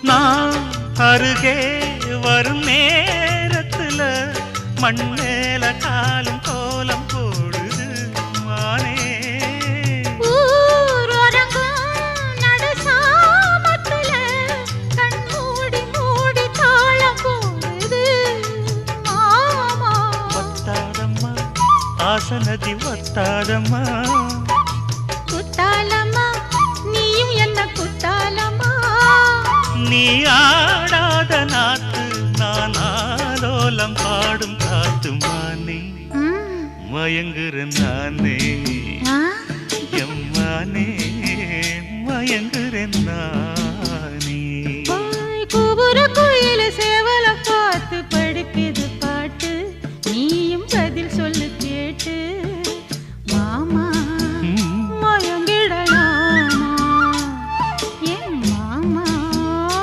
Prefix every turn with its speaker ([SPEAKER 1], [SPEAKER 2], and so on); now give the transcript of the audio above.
[SPEAKER 1] நான் அருகே வரும் நேரத்துல மண்ணேல காலும் கோலம் போடுது மானே. ஆசனதி ஒத்தாதம்மா
[SPEAKER 2] குத்தாலம்மா நீயும் என்ன குத்தாலம்மா.
[SPEAKER 1] நீ ஆடாத நாத்து நான் ஆலோலம் பாடும் காத்து மானே. மயங்குறேன் நானே எம்மானே மயங்குறேன் நான்.